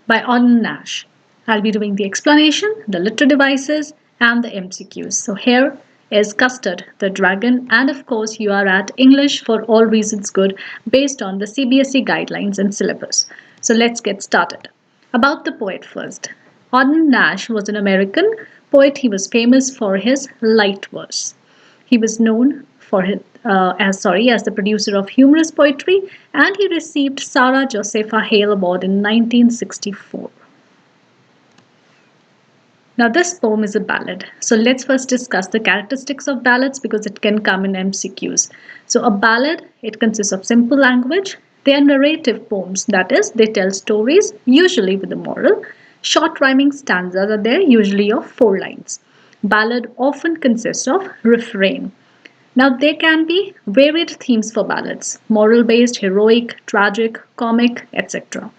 by Auden Nash. I'll be doing the explanation, the literary devices, and the MCQs. So here is Custard, the dragon, and of course you are at English for all reasons good based on the CBSE guidelines and syllabus. So let's get started. About the poet first. Auden Nash was an American poet. He was famous for his light verse. He was known for as the producer of humorous poetry, and he received Sarah Josepha Hale Award in 1964. Now, this poem is a ballad. So, let's first discuss the characteristics of ballads because it can come in MCQs. So, a ballad, it consists of simple language. They are narrative poems, that is, they tell stories, usually with a moral. Short rhyming stanzas are there, usually of 4 lines. Ballad often consists of refrain. Now, there can be varied themes for ballads: moral based, heroic, tragic, comic, etc.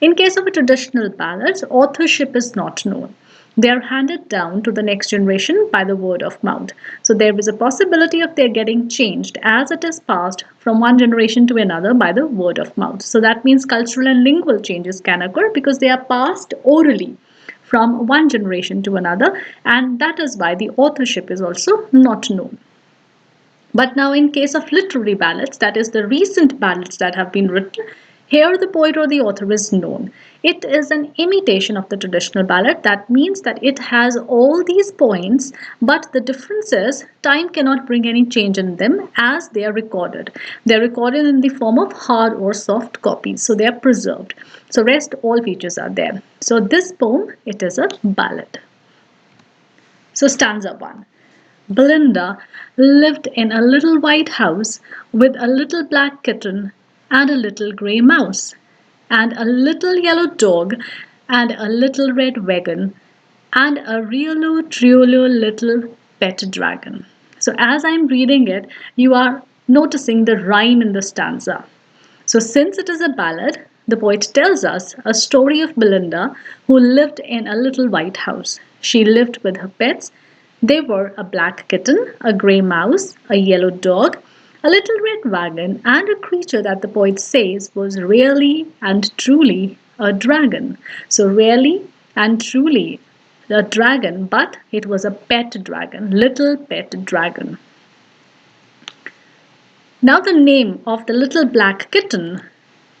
In case of a traditional ballads, authorship is not known. They are handed down to the next generation by the word of mouth. So there is a possibility of their getting changed as it is passed from one generation to another by the word of mouth. So that means cultural and lingual changes can occur because they are passed orally from one generation to another, and that is why the authorship is also not known. But now, in case of literary ballads, that is the recent ballads that have been written, here the poet or the author is known. It is an imitation of the traditional ballad. That means that it has all these points, but the difference is time cannot bring any change in them as they are recorded. They are recorded in the form of hard or soft copies, so they are preserved. So rest all features are there. So this poem, it is a ballad. So stanza 1. Belinda lived in a little white house with a little black kitten and a little grey mouse, and a little yellow dog, and a little red wagon, and a realo triolo little pet dragon. So, as I'm reading it, you are noticing the rhyme in the stanza. So, since it is a ballad, the poet tells us a story of Belinda who lived in a little white house. She lived with her pets. They were a black kitten, a grey mouse, a yellow dog, a little red wagon, and a creature that the poet says was really and truly a dragon. So, really and truly a dragon, but it was a pet dragon, little pet dragon. Now, the name of the little black kitten,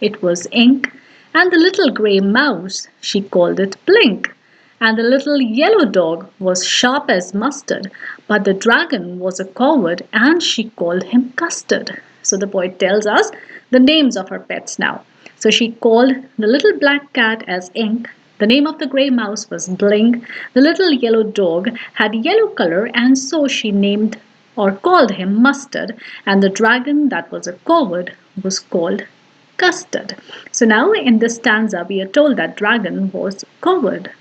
it was Ink, and the little grey mouse, she called it Blink. And the little yellow dog was sharp as mustard, but the dragon was a coward and she called him Custard. So the poet tells us the names of her pets now. So she called the little black cat as Ink, the name of the grey mouse was Blink, the little yellow dog had yellow color and so she named or called him Mustard, and the dragon that was a coward was called Custard. So now in this stanza we are told that dragon was coward.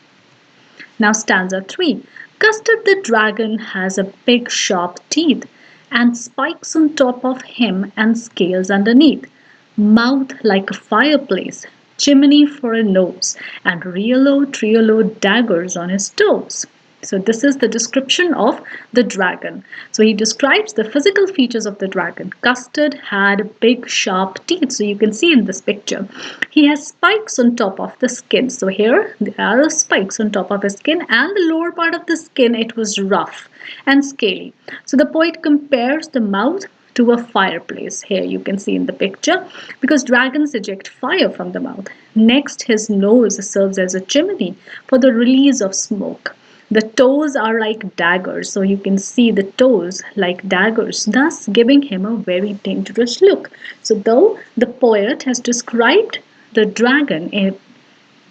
Now, stanza 3. Custard the dragon has a big sharp teeth, and spikes on top of him and scales underneath, mouth like a fireplace, chimney for a nose, and realo triolo daggers on his toes. So this is the description of the dragon. So he describes the physical features of the dragon. Custard had big sharp teeth. So you can see in this picture. He has spikes on top of the skin. So here there are spikes on top of his skin, and the lower part of the skin, it was rough and scaly. So the poet compares the mouth to a fireplace. Here you can see in the picture, because dragons eject fire from the mouth. Next, his nose serves as a chimney for the release of smoke. The toes are like daggers, so you can see the toes like daggers, thus giving him a very dangerous look. So, though the poet has described the dragon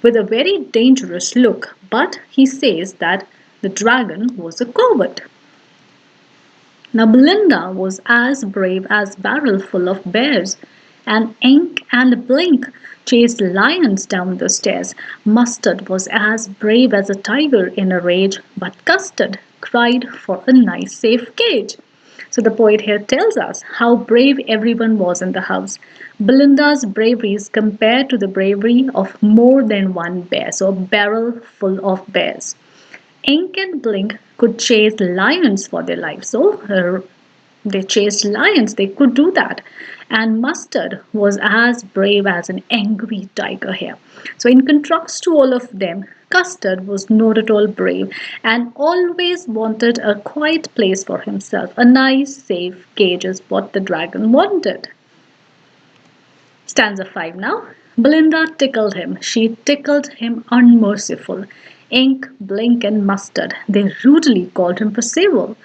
with a very dangerous look, but he says that the dragon was a coward. Now, Belinda was as brave as barrel full of bears, and Ink and Blink chased lions down the stairs. Mustard was as brave as a tiger in a rage, but Custard cried for a nice safe cage. So the poet here tells us how brave everyone was in the house. Belinda's bravery is compared to the bravery of more than one bear, so a barrel full of bears. Ink and Blink could chase lions for their lives. So They chased lions, they could do that. And Mustard was as brave as an angry tiger here. So, in contrast to all of them, Custard was not at all brave and always wanted a quiet place for himself. A nice, safe cage is what the dragon wanted. Stanza 5 now. Belinda tickled him. She tickled him unmerciful. Ink, Blink, and Mustard. They rudely called him Percival.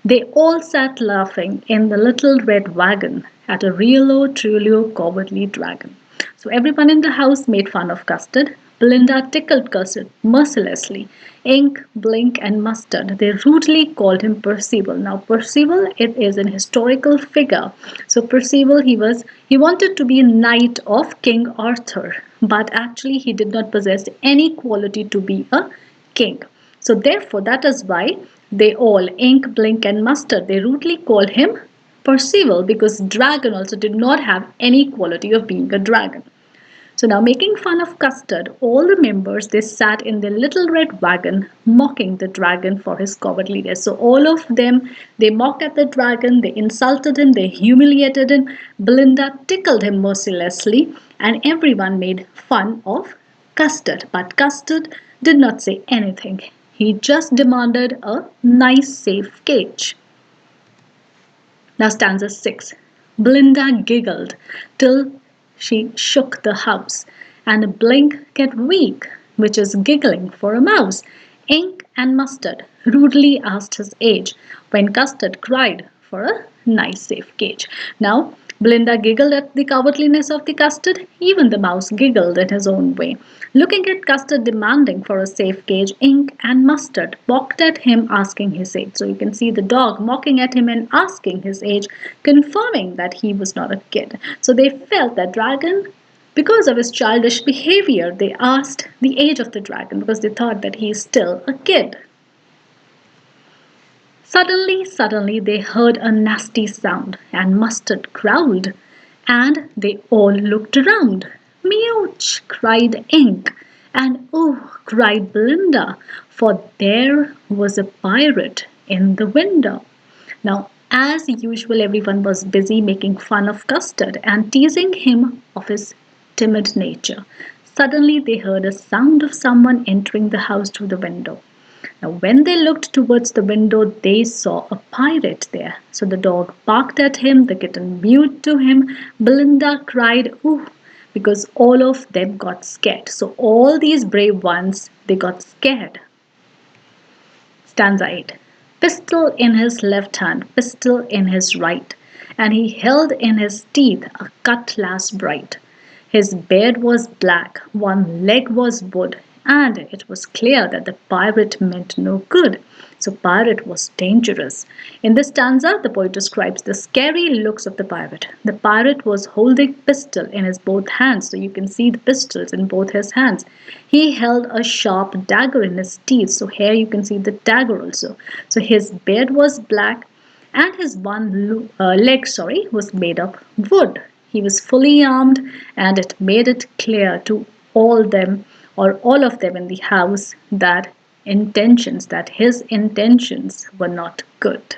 They all sat laughing in the little red wagon at a real old truly cowardly dragon. So everyone in the house made fun of Custard. Belinda tickled Custard mercilessly. Ink, Blink, and Mustard. They rudely called him Percival. Now Percival, it is an historical figure. So Percival, he wanted to be a knight of King Arthur, but actually he did not possess any quality to be a king. So therefore, that is why they all, Ink, Blink, and Mustard, they rudely called him Percival because dragon also did not have any quality of being a dragon. So now making fun of Custard, all the members they sat in their little red wagon mocking the dragon for his cowardliness. So all of them they mocked at the dragon, they insulted him, they humiliated him. Belinda tickled him mercilessly and everyone made fun of Custard. But Custard did not say anything. He just demanded a nice safe cage. Now stanza 6. Belinda giggled till she shook the house, and Blink get weak, which is giggling for a mouse. Ink and Mustard rudely asked his age, when Custard cried for a nice safe cage. Now Belinda giggled at the cowardliness of the Custard. Even the mouse giggled in his own way. Looking at Custard demanding for a safe cage, Ink and Mustard balked at him asking his age. So you can see the dog mocking at him and asking his age, confirming that he was not a kid. So they felt that dragon, because of his childish behavior, they asked the age of the dragon because they thought that he is still a kid. Suddenly, they heard a nasty sound, and Mustard growled, and they all looked around. Mewch! Cried Ink, and oh! Cried Belinda, for there was a pirate in the window. Now, as usual, everyone was busy making fun of Custard and teasing him of his timid nature. Suddenly, they heard a sound of someone entering the house through the window. Now, when they looked towards the window, they saw a pirate there. So the dog barked at him, the kitten mewed to him. Belinda cried, ooh, because all of them got scared. So all these brave ones, they got scared. Stanza 8. Pistol in his left hand, pistol in his right, and he held in his teeth a cutlass bright. His beard was black, one leg was wood, and it was clear that the pirate meant no good. So pirate was dangerous. In this stanza, the poet describes the scary looks of the pirate. The pirate was holding pistol in his both hands, so you can see the pistols in both his hands. He held a sharp dagger in his teeth, so here you can see the dagger also. So his beard was black, and his one leg, was made of wood. He was fully armed, and it made it clear to all them or all of them in the house that his intentions were not good.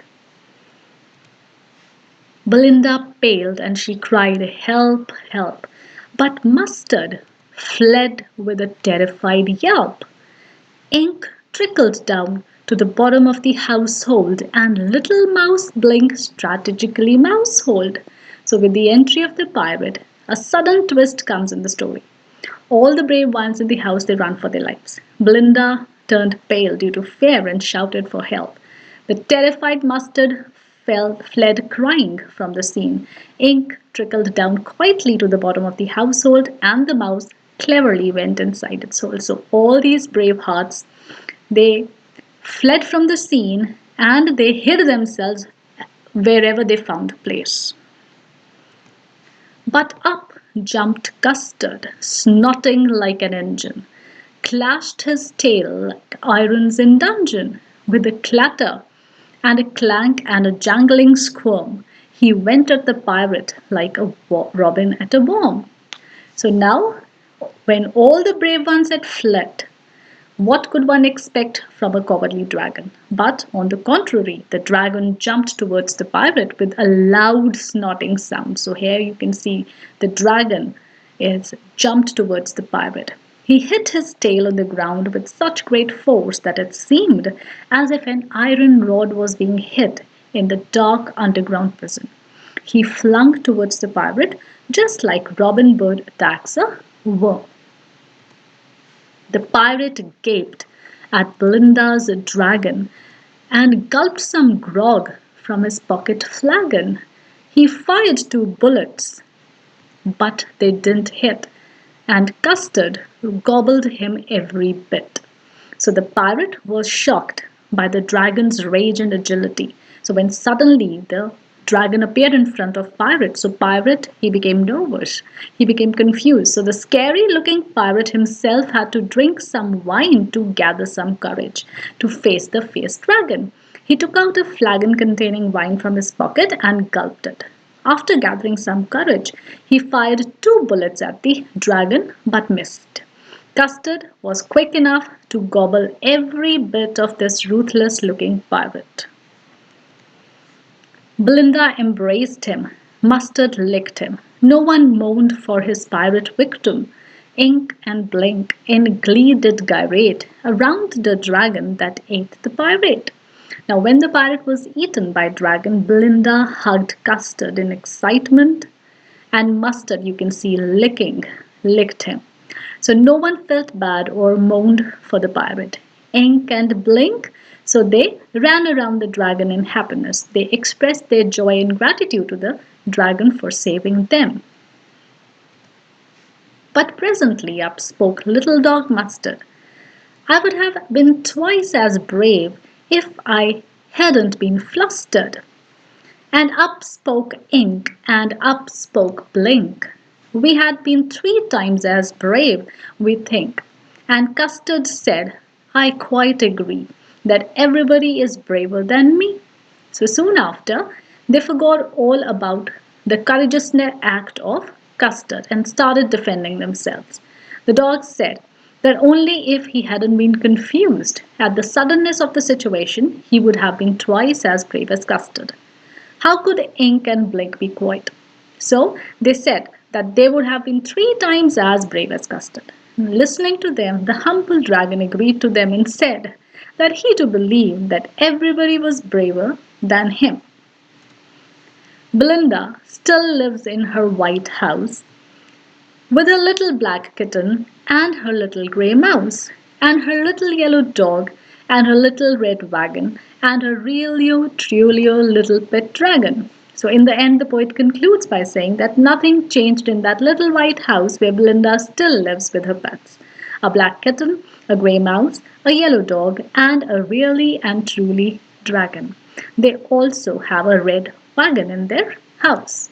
Belinda paled and she cried, help, help. But Mustard fled with a terrified yelp. Ink trickled down to the bottom of the household and little mouse Blink strategically mouseholed. So with the entry of the pirate, a sudden twist comes in the story. All the brave ones in the house, they ran for their lives. Belinda turned pale due to fear and shouted for help. The terrified Mustard fled crying from the scene. Ink trickled down quietly to the bottom of the household, and the mouse cleverly went inside its hole. So all these brave hearts, they fled from the scene and they hid themselves wherever they found a place. But up jumped Custard, snorting like an engine, clashed his tail like irons in dungeon. With a clatter and a clank and a jangling squirm, he went at the pirate like a robin at a worm. So now, when all the brave ones had fled, What could one expect from a cowardly dragon? But on the contrary, the dragon jumped towards the pirate with a loud snorting sound. So here you can see the dragon is jumped towards the pirate. He hit his tail on the ground with such great force that it seemed as if an iron rod was being hit in the dark underground prison. He flung towards the pirate just like Robin Hood attacks a worm. The pirate gaped at Belinda's dragon and gulped some grog from his pocket flagon. He fired 2 bullets, but they didn't hit, and Custard gobbled him every bit. So the pirate was shocked by the dragon's rage and agility. So when suddenly the dragon appeared in front of pirate, so pirate, he became nervous. He became confused. So the scary looking pirate himself had to drink some wine to gather some courage to face the fierce dragon. He took out a flagon containing wine from his pocket and gulped it. After gathering some courage, he fired 2 bullets at the dragon but missed. Custard was quick enough to gobble every bit of this ruthless looking pirate. Belinda embraced him. Mustard licked him. No one mourned for his pirate victim. Ink and Blink in glee did gyrate around the dragon that ate the pirate. Now, when the pirate was eaten by dragon, Belinda hugged Custard in excitement, and Mustard, you can see, licked him. So no one felt bad or mourned for the pirate. Ink and Blink, so they ran around the dragon in happiness. They expressed their joy and gratitude to the dragon for saving them. But presently up spoke little dog Mustard. I would have been twice as brave if I hadn't been flustered. And up spoke Ink, and up spoke Blink. We had been 3 times as brave, we think. And Custard said, I quite agree that everybody is braver than me. So soon after, they forgot all about the courageous act of Custard and started defending themselves. The dog said that only if he hadn't been confused at the suddenness of the situation, he would have been twice as brave as Custard. How could Ink and Blink be quiet? So they said that they would have been 3 times as brave as Custard. Listening to them, the humble dragon agreed to them and said that he too believed that everybody was braver than him. Belinda still lives in her white house with her little black kitten and her little grey mouse and her little yellow dog and her little red wagon and her really truly little pet dragon. So in the end, the poet concludes by saying that nothing changed in that little white house where Belinda still lives with her pets. A black kitten, a grey mouse, a yellow dog, and a really and truly dragon. They also have a red wagon in their house.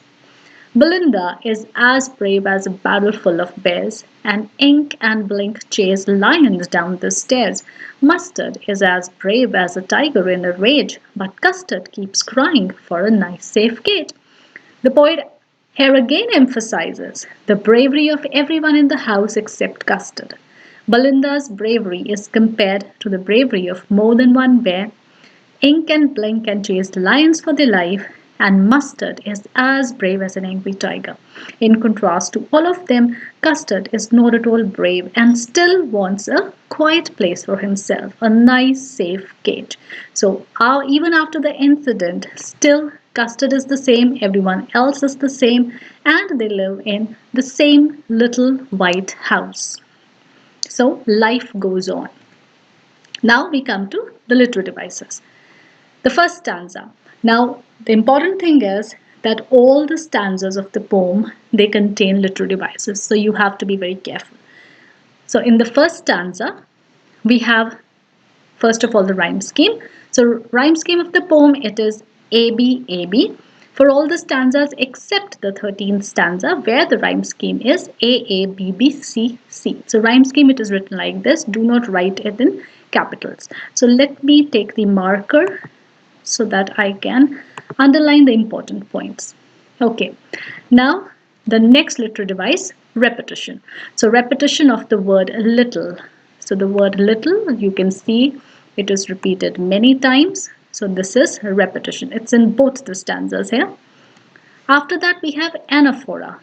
Belinda is as brave as a barrel full of bears, and Ink and Blink chase lions down the stairs. Mustard is as brave as a tiger in a rage, but Custard keeps crying for a nice safe gate. The poet here again emphasizes the bravery of everyone in the house except Custard. Belinda's bravery is compared to the bravery of more than one bear. Ink and Blink can chase lions for their life, and Mustard is as brave as an angry tiger. In contrast to all of them, Custard is not at all brave and still wants a quiet place for himself, a nice, safe cage. So, even after the incident, still Custard is the same, everyone else is the same, and they live in the same little white house. So, life goes on. Now we come to the literary devices. The first stanza. Now, the important thing is that all the stanzas of the poem, they contain literary devices. So you have to be very careful. So in the first stanza, we have, first of all, the rhyme scheme. So rhyme scheme of the poem, it is A, B, A, B. For all the stanzas except the 13th stanza, where the rhyme scheme is A, B, B, C, C. So rhyme scheme, it is written like this. Do not write it in capitals. So let me take the marker so that I can underline the important points. Okay, now the next literary device, repetition. So repetition of the word little. So the word little, you can see it is repeated many times. So this is repetition. It's in both the stanzas here. After that, we have anaphora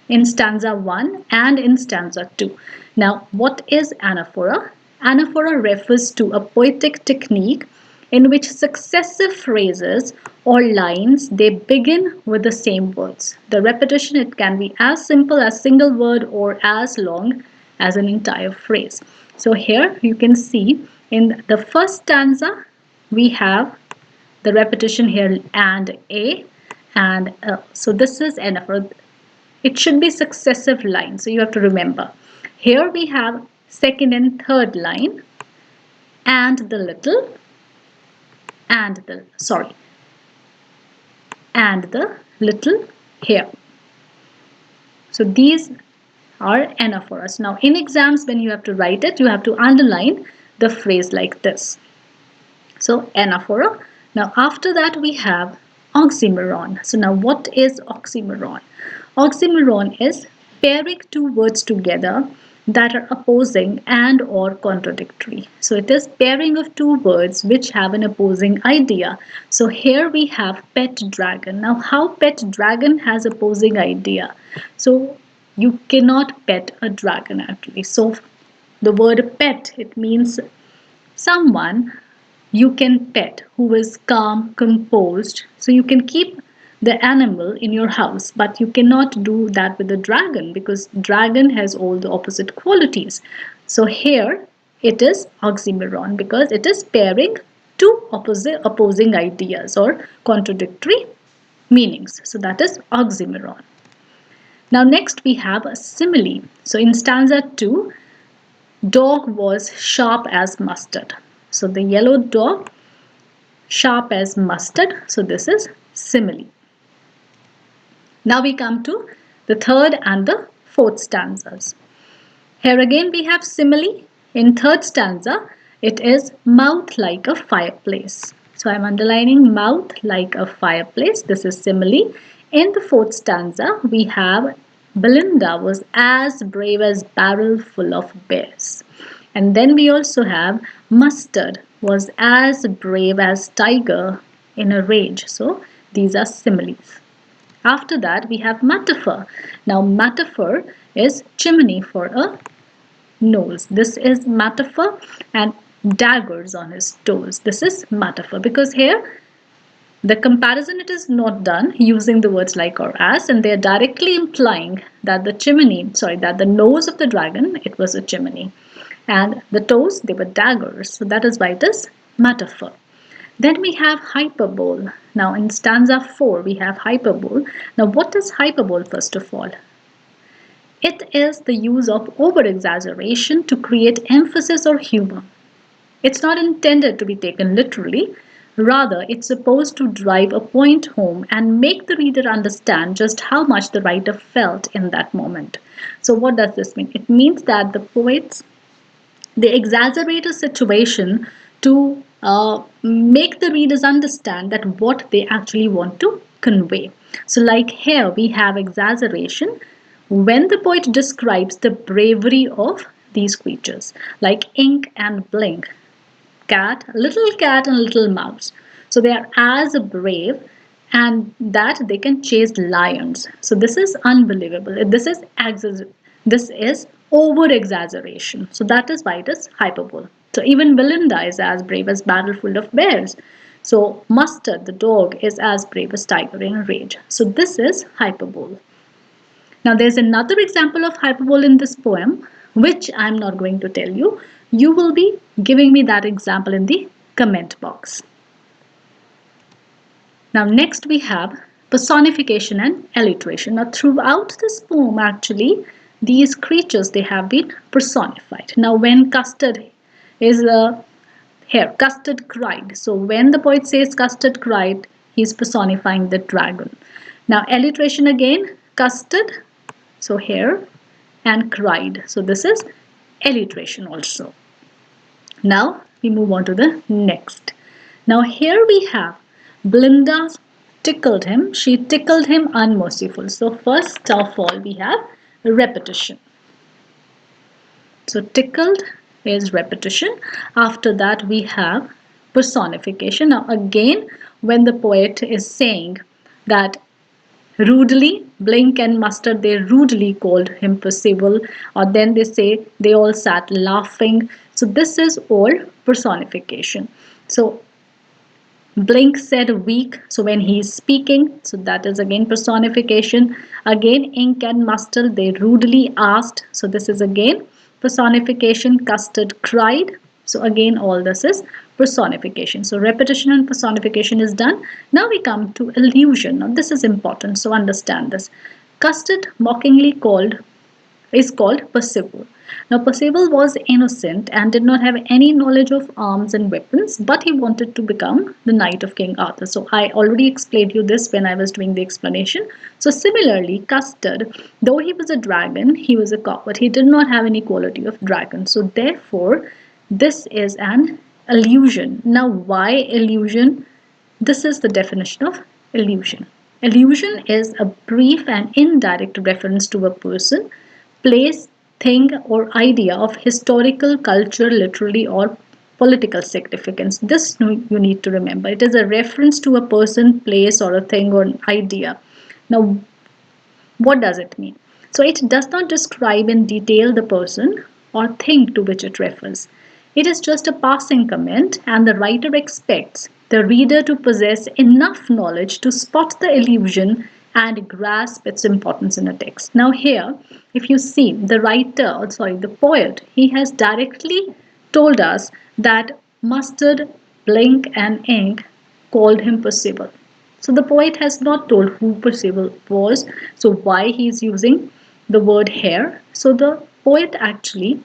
in stanza 1 and in stanza 2. Now, what is anaphora? Anaphora refers to a poetic technique in which successive phrases or lines, they begin with the same words. The repetition, it can be as simple as single word or as long as an entire phrase. So here you can see in the first stanza we have the repetition here and a, and so this is anaphora. It should be successive lines, so you have to remember. Here we have second and third line, and the little, and the, sorry, and the little here. So these are anaphoras. Now in exams, when you have to write it, you have to underline the phrase like this. So anaphora. Now after that we have oxymoron. So now what is oxymoron? Oxymoron is pairing two words together that are opposing and or contradictory. So it is pairing of two words which have an opposing idea. So here we have pet dragon. Now how pet dragon has opposing idea? So you cannot pet a dragon actually. So the word pet, it means someone you can pet who is calm, composed. So you can keep the animal in your house, but you cannot do that with the dragon because dragon has all the opposite qualities. So here it is oxymoron because it is pairing two opposing ideas or contradictory meanings. So that is oxymoron. Now next we have a simile. So in stanza 2, dog was sharp as mustard. So the yellow dog, sharp as mustard. So this is simile. Now we come to the third and the fourth stanzas. Here again we have simile. In third stanza, it is mouth like a fireplace. So I'm underlining mouth like a fireplace. This is simile. In the fourth stanza, we have Belinda was as brave as barrel full of bears. And then we also have mustard was as brave as tiger in a rage. So these are similes. After that, we have metaphor. Now, metaphor is chimney for a nose. This is metaphor, and daggers on his toes. This is metaphor because here the comparison it is not done using the words like or as, and they are directly implying that the nose of the dragon, it was a chimney, and the toes, they were daggers. So that is why it is metaphor. Then we have hyperbole. Now in stanza 4 we have hyperbole. Now what is hyperbole first of all? It is the use of over-exaggeration to create emphasis or humor. It's not intended to be taken literally. Rather, it's supposed to drive a point home and make the reader understand just how much the writer felt in that moment. So what does this mean? It means that the poets, they exaggerate a situation to make the readers understand that what they actually want to convey. So like here we have exaggeration when the poet describes the bravery of these creatures like ink and blink, cat and little mouse. So they are as brave and that they can chase lions. So this is unbelievable. This is over exaggeration. So that is why it is hyperbole. So even Belinda is as brave as barrel full of bears. So Mustard, the dog, is as brave as tiger in a rage. So this is hyperbole. Now there's another example of hyperbole in this poem, which I'm not going to tell you. You will be giving me that example in the comment box. Now next we have personification and alliteration. Now throughout this poem actually, these creatures, they have been personified. Now when Custard is here, Custard cried. So when the poet says Custard cried, he is personifying the dragon. Now alliteration again, Custard, so here, and cried. So this is alliteration also. Now we move on to the next. Now here we have Belinda tickled him. She tickled him unmerciful. So first of all we have repetition. So tickled is repetition. After that we have personification. Now again, when the poet is saying that rudely, Blink and Mustard, they rudely called him Percival, or then they say they all sat laughing. So this is all personification. So Blink said weak, so when he is speaking, so that is again personification. Again, Ink and Mustard, they rudely asked, so this is again personification. Custard cried, so again all this is personification. So repetition and personification is done. Now we come to illusion. Now this is important, so understand this. Custard mockingly is called Percival. Now, Percival was innocent and did not have any knowledge of arms and weapons, but he wanted to become the knight of King Arthur. So, I already explained you this when I was doing the explanation. So, similarly, Custard, though he was a dragon, he was a cock, but he did not have any quality of dragon. So, therefore, this is an illusion. Now, why illusion? This is the definition of illusion. Illusion is a brief and indirect reference to a person, place, thing, or idea of historical, culture, literary, or political significance. This you need to remember. It is a reference to a person, place, or a thing or an idea. Now, what does it mean? So, it does not describe in detail the person or thing to which it refers. It is just a passing comment, and the writer expects the reader to possess enough knowledge to spot the allusion and grasp its importance in a text. Now, here, if you see the poet, he has directly told us that Mustard, Blink, and Ink called him Percival. So the poet has not told who Percival was, so why he is using the word here. So the poet actually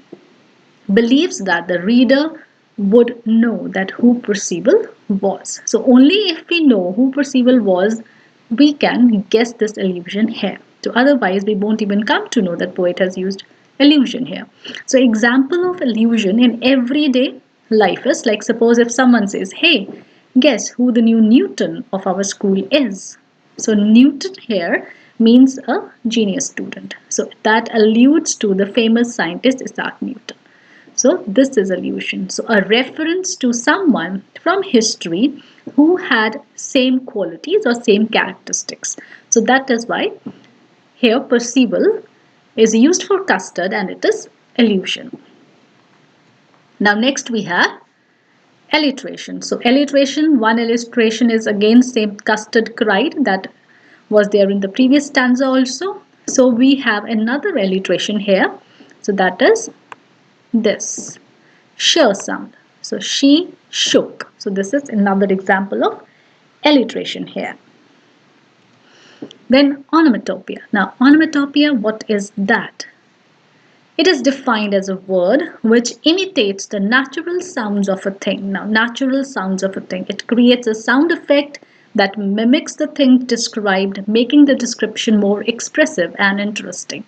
believes that the reader would know that who Percival was. So only if we know who Percival was, we can guess this allusion here. So otherwise, we won't even come to know that poet has used allusion here. So example of allusion in everyday life is like, suppose if someone says, hey, guess who the new Newton of our school is? So Newton here means a genius student. So that alludes to the famous scientist Isaac Newton. So this is allusion. So a reference to someone from history who had same qualities or same characteristics. So that is why here Percival is used for Custard and it is allusion. Now next we have alliteration. So alliteration, one illustration is again same Custard cried, that was there in the previous stanza also. So we have another alliteration here. So that is this sh sound. So she shook. So this is another example of alliteration here. Then onomatopoeia. Now onomatopoeia, what is that? It is defined as a word which imitates the natural sounds of a thing. Now natural sounds of a thing. It creates a sound effect that mimics the thing described, making the description more expressive and interesting.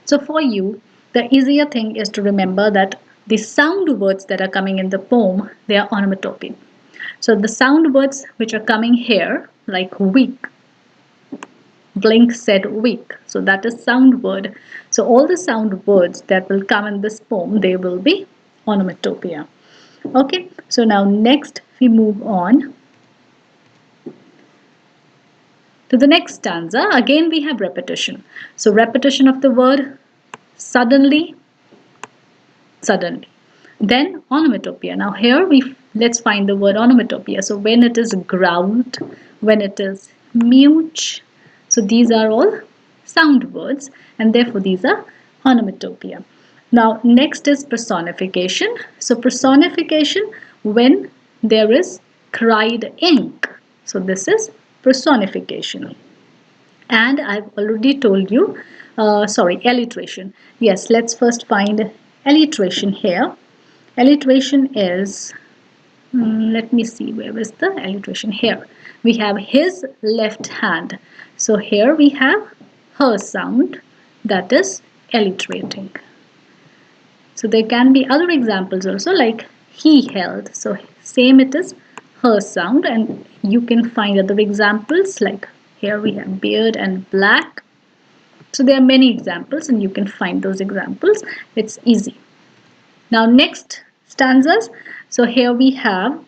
So for you, the easier thing is to remember that the sound words that are coming in the poem, they are onomatopoeia. So the sound words which are coming here, like weak, Blink said weak. So that is sound word. So all the sound words that will come in this poem, they will be onomatopoeia. Okay, so now next we move on to the next stanza. Again we have repetition. So repetition of the word suddenly, suddenly. Then onomatopoeia. Now here let's find the word onomatopoeia. So when it is growled, when it is mute, so these are all sound words and therefore these are onomatopoeia. Now next is personification. So personification when there is cried ink. So this is personification. And I've already told you, alliteration. Yes, let's first find alliteration here. Alliteration is, let me see, where is the alliteration? Here. We have his left hand. So here we have her sound, that is alliterating. So there can be other examples also, like he held. So same, it is her sound, and you can find other examples like here we have beard and black. So there are many examples and you can find those examples. It's easy. Now next stanzas. So here we have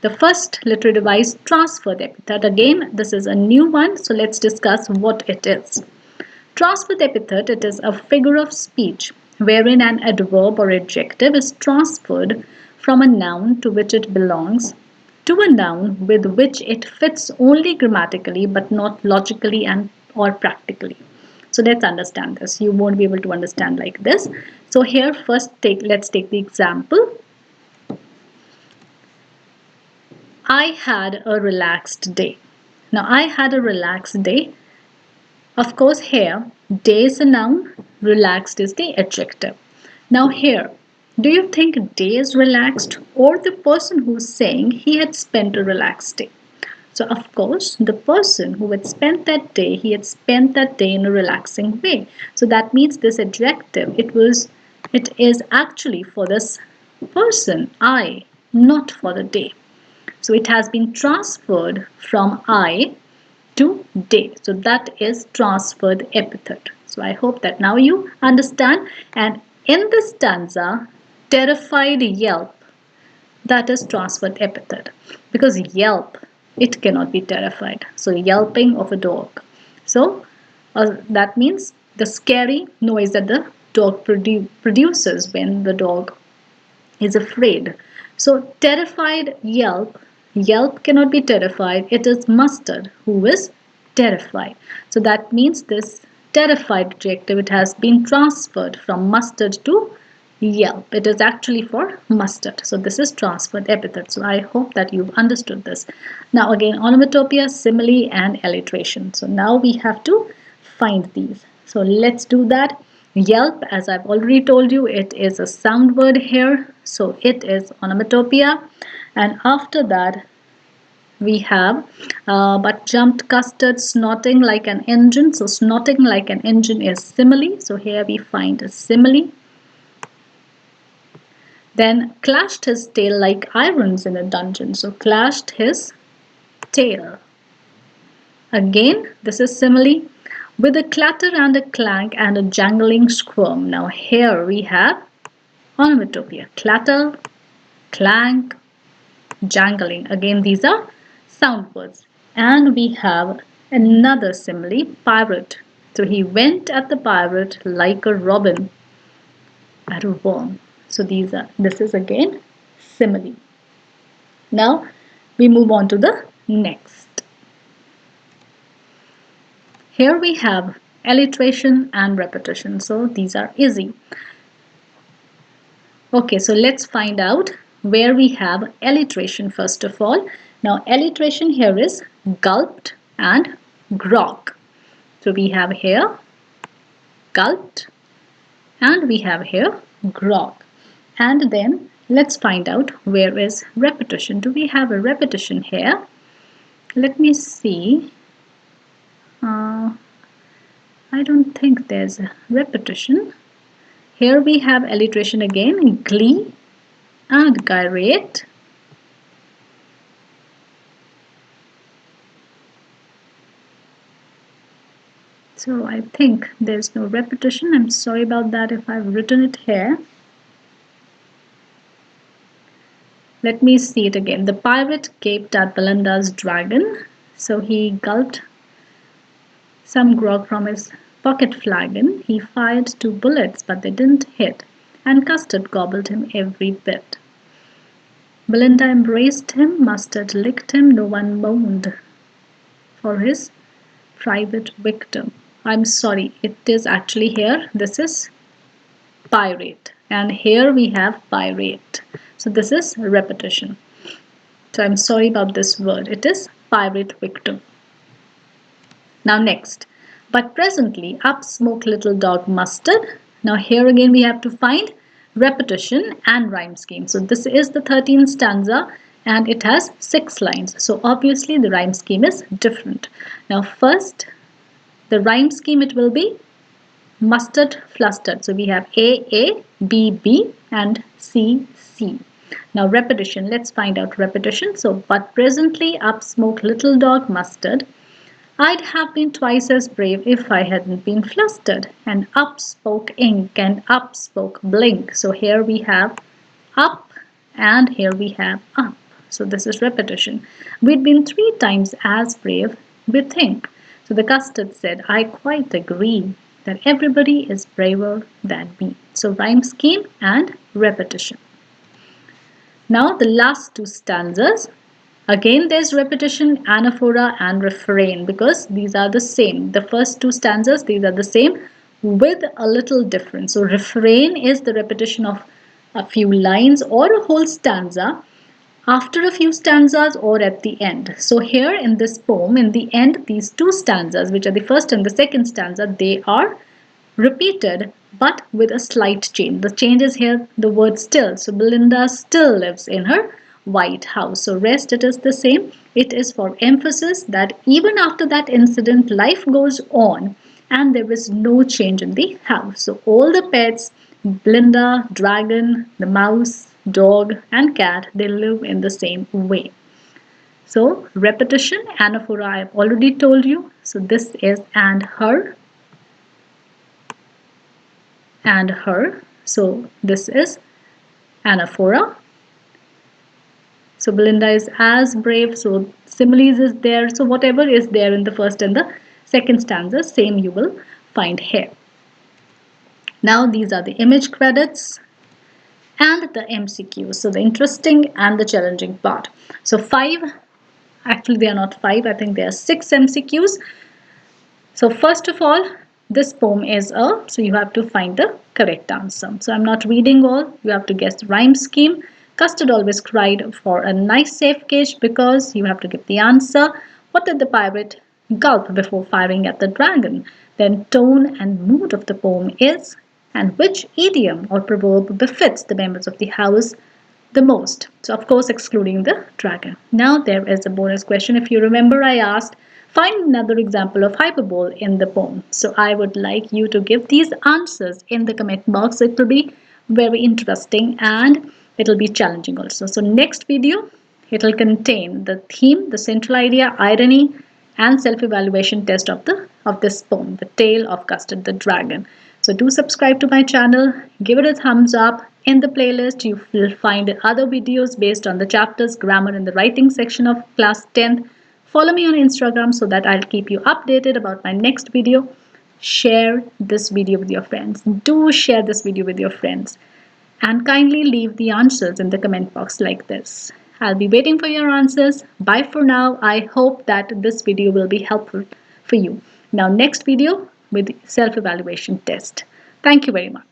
the first literary device, transferred epithet. Again, this is a new one, so let's discuss what it is. Transferred epithet, it is a figure of speech wherein an adverb or adjective is transferred from a noun to which it belongs to a noun with which it fits only grammatically but not logically and or practically. So let's understand this. You won't be able to understand like this. So here first let's take the example. I had a relaxed day. Now I had a relaxed day. Of course here day is a noun, relaxed is the adjective. Now here, do you think day is relaxed or the person who's saying he had spent a relaxed day? So of course the person who had spent that day, he had spent that day in a relaxing way. So that means this adjective, it is actually for this person, I, not for the day. So it has been transferred from I to day. So that is transferred epithet. So I hope that now you understand. And in this stanza, terrified yelp, that is transferred epithet. Because yelp, it cannot be terrified. So yelping of a dog. So that means the scary noise that the dog produces when the dog is afraid. So terrified yelp, yelp cannot be terrified. It is mustard who is terrified. So that means this terrified adjective, it has been transferred from mustard to yelp. It is actually for mustard. So this is transferred epithet. So I hope that you've understood this. Now again, onomatopoeia, simile and alliteration. So now we have to find these. So let's do that. Yelp, as I've already told you, it is a sound word here. So it is onomatopoeia. And after that, we have but jumped custard, snorting like an engine. So snorting like an engine is simile. So here we find a simile. Then clashed his tail like irons in a dungeon. So clashed his tail. Again, this is simile. With a clatter and a clank and a jangling squirm. Now here we have onomatopoeia. Clatter, clank, jangling. Again, these are sound words. And we have another simile, pirate. So he went at the pirate like a robin at a worm. So this is again simile. Now we move on to the next. Here we have alliteration and repetition. So these are easy. Okay, so let's find out where we have alliteration first of all. Now alliteration here is gulped and grog. So we have here gulped and we have here grog. And then let's find out where is repetition. Do we have a repetition here? Let me see. I don't think there's a repetition. Here we have alliteration again, glee and gyrate. So I think there's no repetition. I'm sorry about that if I've written it here. Let me see it again. The pirate gaped at Belinda's dragon. So he gulped some grog from his pocket flagon. He fired 2 bullets, but they didn't hit, and Custard gobbled him every bit. Belinda embraced him, Mustard licked him, no one moaned for his private victim. I'm sorry, it is actually here. This is pirate, and here we have pirate. So this is repetition. So I'm sorry about this word. It is pirate victim. Now next, but presently up smoked little dog Mustard. Now here again we have to find repetition and rhyme scheme. So this is the 13th stanza and it has 6 lines. So obviously the rhyme scheme is different. Now first, the rhyme scheme, it will be mustard flustered. So we have A, B, B and C, C. Now repetition, let's find out repetition. So but presently up smoked little dog Mustard. I'd have been twice as brave if I hadn't been flustered. And up spoke ink and up spoke blink. So here we have up and here we have up. So this is repetition. We'd been 3 times as brave, we think. So the custard said, I quite agree that everybody is braver than me. So rhyme scheme and repetition. Now the last 2 stanzas. Again, there's repetition, anaphora, and refrain because these are the same. The first 2 stanzas, these are the same with a little difference. So, refrain is the repetition of a few lines or a whole stanza after a few stanzas or at the end. So, here in this poem, in the end, these 2 stanzas, which are the first and the second stanza, they are repeated but with a slight change. The change is here the word still. So Belinda still lives in her white house. So rest it is the same. It is for emphasis that even after that incident life goes on and there is no change in the house. So all the pets, Belinda, dragon, the mouse, dog and cat, they live in the same way. So repetition, anaphora I have already told you. So this is and her. And her. So this is anaphora. So Belinda is as brave. So similes is there. So whatever is there in the first and the second stanza, same you will find here. Now these are the image credits and the MCQs. So the interesting and the challenging part. So 5, actually they are not 5, I think there are 6 MCQs. So first of all, this poem is so you have to find the correct answer. So I'm not reading all, you have to guess the rhyme scheme. Custard always cried for a nice safe cage because you have to give the answer. What did the pirate gulp before firing at the dragon? Then tone and mood of the poem is, and which idiom or proverb befits the members of the house the most? So of course excluding the dragon. Now there is a bonus question. If you remember, I asked find another example of hyperbole in the poem. So I would like you to give these answers in the comment box. It will be very interesting and it will be challenging also. So next video, it will contain the theme, the central idea, irony and self-evaluation test of this poem, The Tale of Custard the Dragon. So do subscribe to my channel, give it a thumbs up. In the playlist, you will find other videos based on the chapters, grammar and the writing section of class 10th. Follow me on Instagram so that I'll keep you updated about my next video. Share this video with your friends. Do share this video with your friends. And kindly leave the answers in the comment box like this. I'll be waiting for your answers. Bye for now. I hope that this video will be helpful for you. Now next video with self-evaluation test. Thank you very much.